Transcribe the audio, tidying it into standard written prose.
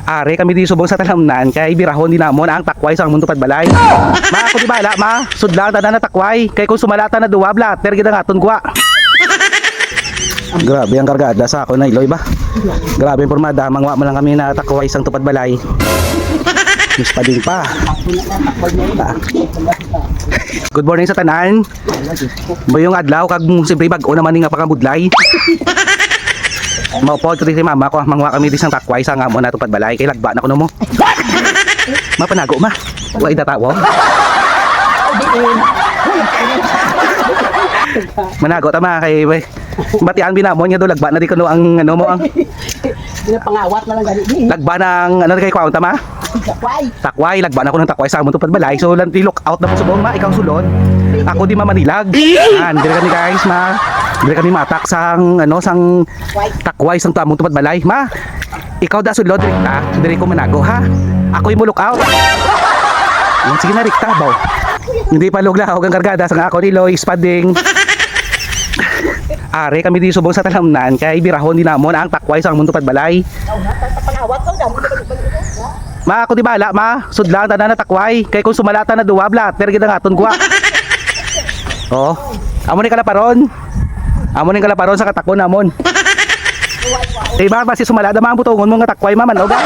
Are kami di subong sa talamnan kay birahon din namon ang takway sa among tupad balay. Ma ako di bala ma, sudlang tanan na takway kay kung sumalata na duwa blatter gid ang aton gwa. Grabe ang kargada sa ako na iloy ba. Grabe ang pormada, mangwa man lang kami na takway sang tupad balay. Mas pa din pa. Good morning sa tanan. Bayong adlaw kag siyempre bag-o naman nga pangabudlay. Maupod ko din si mama ko, mangwa kami di sang takway sa nga mo na tupad balay kay lagba na kuno mo. Mapanago ma. Wa idatawo. Manago tama kay batian binamon nga do lagba na di kuno ang ano mo ang Pangawat na lang gani. lagba ng ano kay kwaon tama. Takway, lagba na ko ng takway sa amon tupad balay. So lang look out na mo subong ma ikaw sulod. Ako di mamanilag. Dire kami guys ma. Dire kami matak sang ano sang takway sang amon tupad balay. Ma, ikaw da sulod rikta. Dire ko manago ha. Ako imo look out. Sige na rikta baw. Hindi pa lugla og ang kargada sang ako ni Loy Spading. Are kami di subong sa talamnan kay birahon din namon ang takway sa amon tupad balay. Pangawat ko dami. Ma ako di bala ma, sudlang tanan na takway kay kung sumalata na duwa blatter gid ang aton gwa. Oh, amo ni kalaparon. Amo ni kalaparon sa katakon namon. Diba ba si sumalada mga butongon mo nga takway maman oga.